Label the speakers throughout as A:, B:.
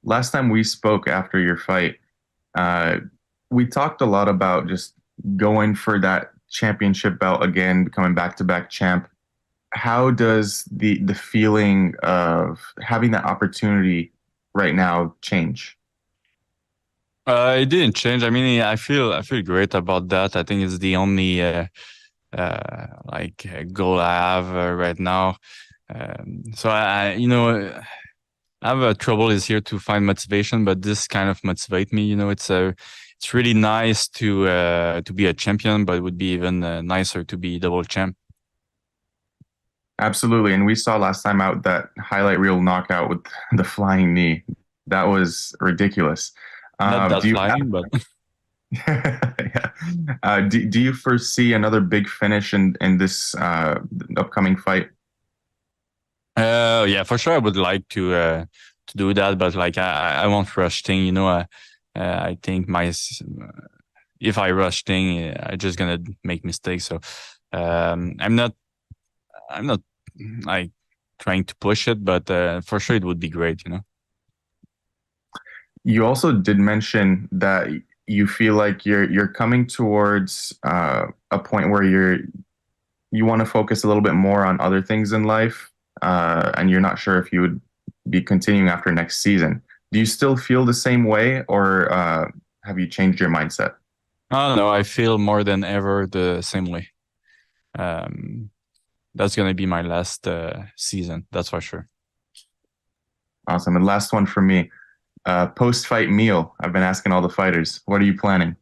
A: last time we spoke after your fight, uh, we talked a lot about just going for that championship belt again, becoming back-to-back champ. How does the feeling of having that opportunity right now change?
B: It didn't change. I mean, I feel great about that. I think it's the only goal I have right now. So I have a trouble is here to find motivation, but this kind of motivate me. It's really nice to be a champion, but it would be even nicer to be double champ.
A: Absolutely. And we saw last time out that highlight reel knockout with the flying knee. That was ridiculous.
B: Not that
A: Do you
B: flying, but
A: yeah. Do you foresee another big finish in this upcoming fight?
B: yeah, for sure I would like to do that, but like I won't rush thing. I think if I rush thing, I just gonna make mistakes. So I'm not like trying to push it, but for sure it would be great.
A: You also did mention that you feel like you're coming towards a point where you want to focus a little bit more on other things in life, and you're not sure if you would be continuing after next season. Do you still feel the same way, or have you changed your mindset?
B: Oh no, I feel more than ever the same way. Um, that's gonna be my last season, that's for sure.
A: Awesome. And last one for me, post-fight meal. I've been asking all the fighters, what are you planning?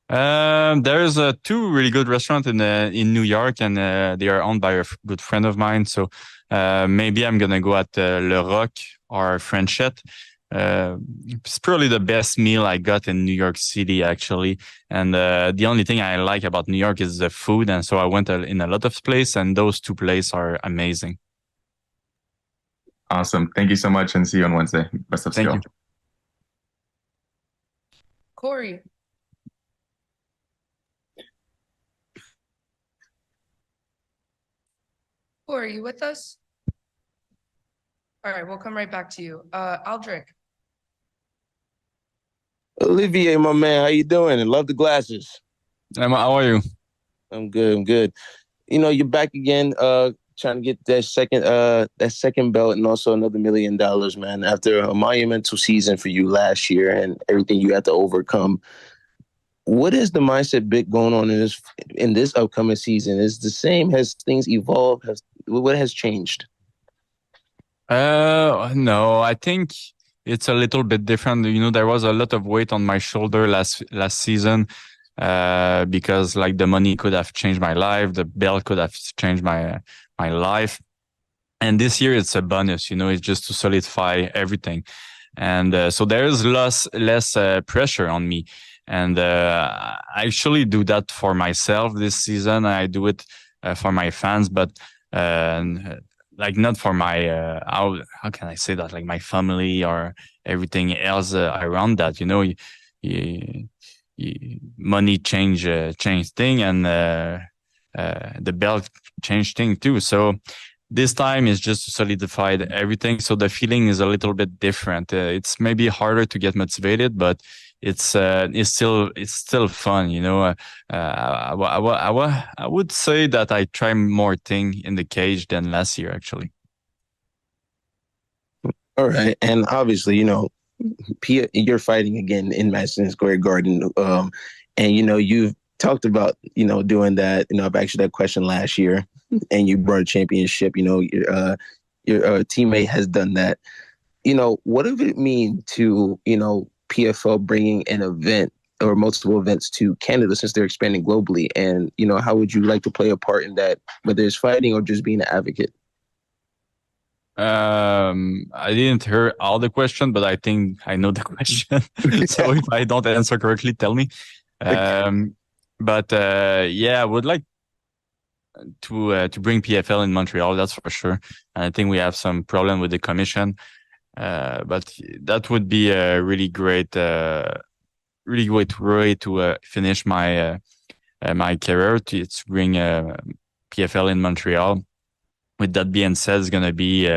B: There's two really good restaurants in New York, and they are owned by a good friend of mine. So maybe I'm gonna go at Le Roc or Frenchette. It's probably the best meal I got in New York City, actually. And the only thing I like about New York is the food, and so I went in a lot of places, and those two places are amazing.
A: Awesome. Thank you so much and see you on Wednesday. Best of
B: Thank you.
A: skill.
C: Corey, Corey, are you with us? All right, we'll come right back to you. Aldrich,
D: Olivier, my man, how you doing? And love the glasses.
B: How are you?
D: I'm good. I'm good. You're back again, trying to get that second belt and also another $1 million, man. After a monumental season for you last year and everything you had to overcome, what is the mindset bit going on in this upcoming season? Is it the same? Has things evolved? What has changed?
B: No, I think it's a little bit different. There was a lot of weight on my shoulder last season, because like the money could have changed my life, the belt could have changed my life. And this year it's a bonus, it's just to solidify everything. And so there is less pressure on me. And I actually do that for myself this season. I do it for my fans, but uh, like not for my how can I say that, like my family or everything else around that. You, money change thing, and the belt change thing too. So this time is just to solidify everything. So the feeling is a little bit different. It's maybe harder to get motivated, but it's still fun. I would say that I try more thing in the cage than last year, actually.
D: All right, and obviously, you're fighting again in Madison Square Garden, and you've talked about doing that. I've asked you that question last year, and you brought a championship. Your teammate has done that. What does it mean to PFL bringing an event or multiple events to Canada since they're expanding globally? And how would you like to play a part in that, whether it's fighting or just being an advocate?
B: I didn't hear all the question, but I think I know the question. So if I don't answer correctly, tell me. Um, but yeah, I would like to bring PFL in Montreal. That's for sure. And I think we have some problem with the commission. But that would be a really great way to finish my career. To bring PFL in Montreal. With that being said, it's gonna be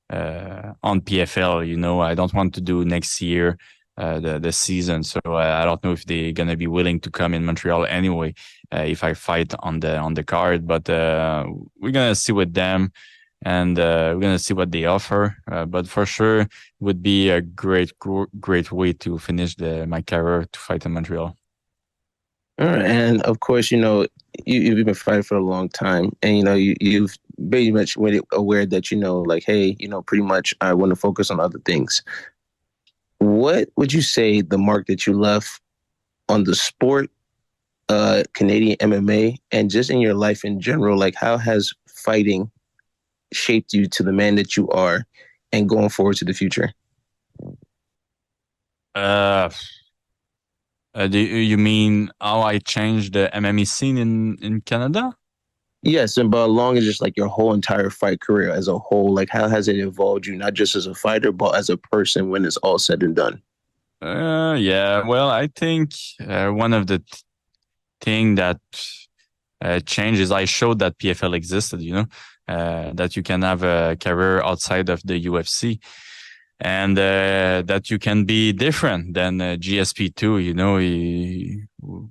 B: on PFL. I don't want to do next year the season, so I don't know if they're gonna be willing to come in Montreal anyway if I fight on the card. But we're gonna see with them, and we're gonna see what they offer. But for sure, it would be a great way to finish my career to fight in Montreal.
D: All right. And of course, you've been fighting for a long time, and you've very much made it aware that like, hey, pretty much I want to focus on other things. What would you say the mark that you left on the sport, Canadian MMA, and just in your life in general? Like, how has fighting shaped you to the man that you are, and going forward to the future?
B: Do you mean how I changed the MMA scene in Canada?
D: Yes, and but along as just like your whole entire fight career as a whole, like how has it evolved you, not just as a fighter, but as a person when it's all said and done?
B: Yeah. Well, I think one of the thing that changed is I showed that PFL existed. That you can have a career outside of the UFC. And that you can be different than GSP2.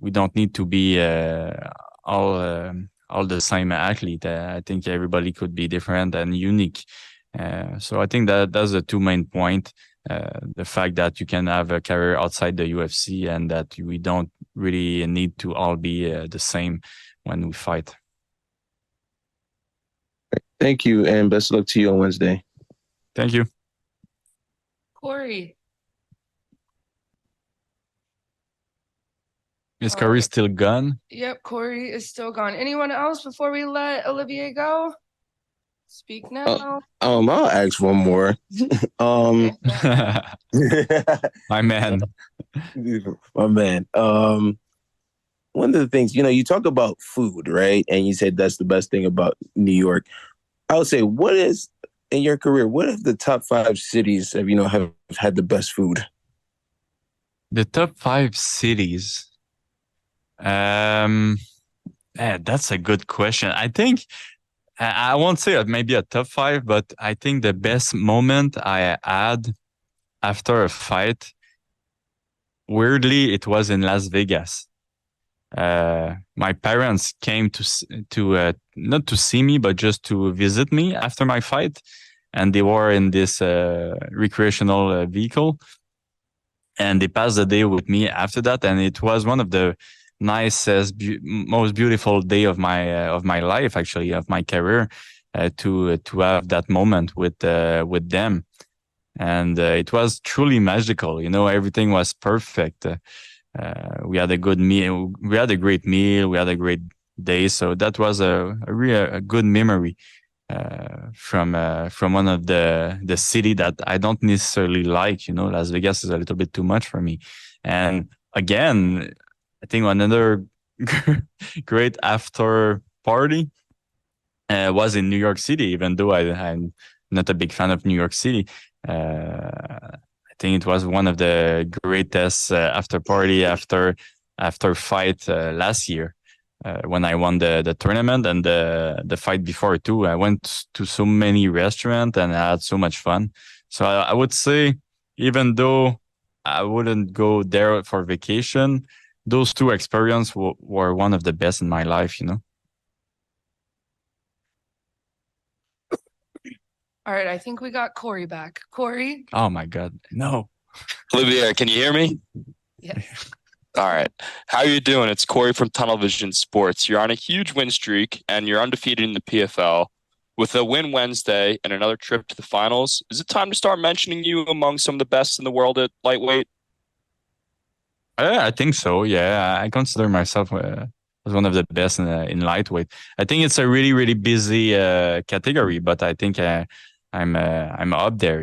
B: We don't need to be all the same athlete. I think everybody could be different and unique. So I think that's the two main point. The fact that you can have a career outside the UFC and that we don't really need to all be the same when we fight.
D: Thank you, and best of luck to you on Wednesday.
B: Thank you.
C: Corey.
B: Is Corey still gone?
C: Yep, Corey is still gone. Anyone else before we let Olivier go? Speak now.
D: I'll ask one more.
B: My man.
D: My man. One of the things, you talk about food, right? And you said that's the best thing about New York. I would say, what is, in your career, what of the top 5 cities have had the best food?
B: The top 5 cities. That's a good question. I think I won't say maybe a top 5, but I think the best moment I had after a fight, weirdly, it was in Las Vegas. My parents came to not to see me, but just to visit me after my fight, and they were in this recreational vehicle, and they passed the day with me after that, and it was one of the nicest, most beautiful day of my life, actually, of my career, to have that moment with them, and it was truly magical. Everything was perfect. We had a good meal. We had a great meal. We had a great day. So that was a really good memory from one of the city that I don't necessarily like. Las Vegas is a little bit too much for me. And again, I think another great after party was in New York City, even though I'm not a big fan of New York City. I think it was one of the greatest after party after fight last year when I won the tournament, and the fight before too. I went to so many restaurants and I had so much fun. So I would say, even though I wouldn't go there for vacation, those two experiences were one of the best in my life.
C: All right, I think we got Corey back. Corey?
B: Oh my God, no.
E: Olivier, can you hear me?
C: Yes.
E: All right. How are you doing? It's Corey from Tunnel Vision Sports. You're on a huge win streak and you're undefeated in the PFL. With a win Wednesday and another trip to the finals, is it time to start mentioning you among some of the best in the world at lightweight?
B: I think so. Yeah, I consider myself as one of the best in lightweight. I think it's a really, really busy category, but I think I'm up there.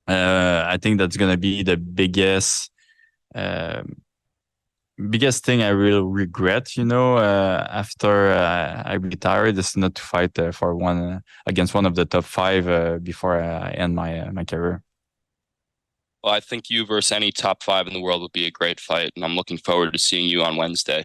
B: I think that's gonna be the biggest thing I will regret. After I retired, is not to fight for one against one of the top 5 before I end my career.
E: Well, I think you versus any top 5 in the world would be a great fight, and I'm looking forward to seeing you on Wednesday.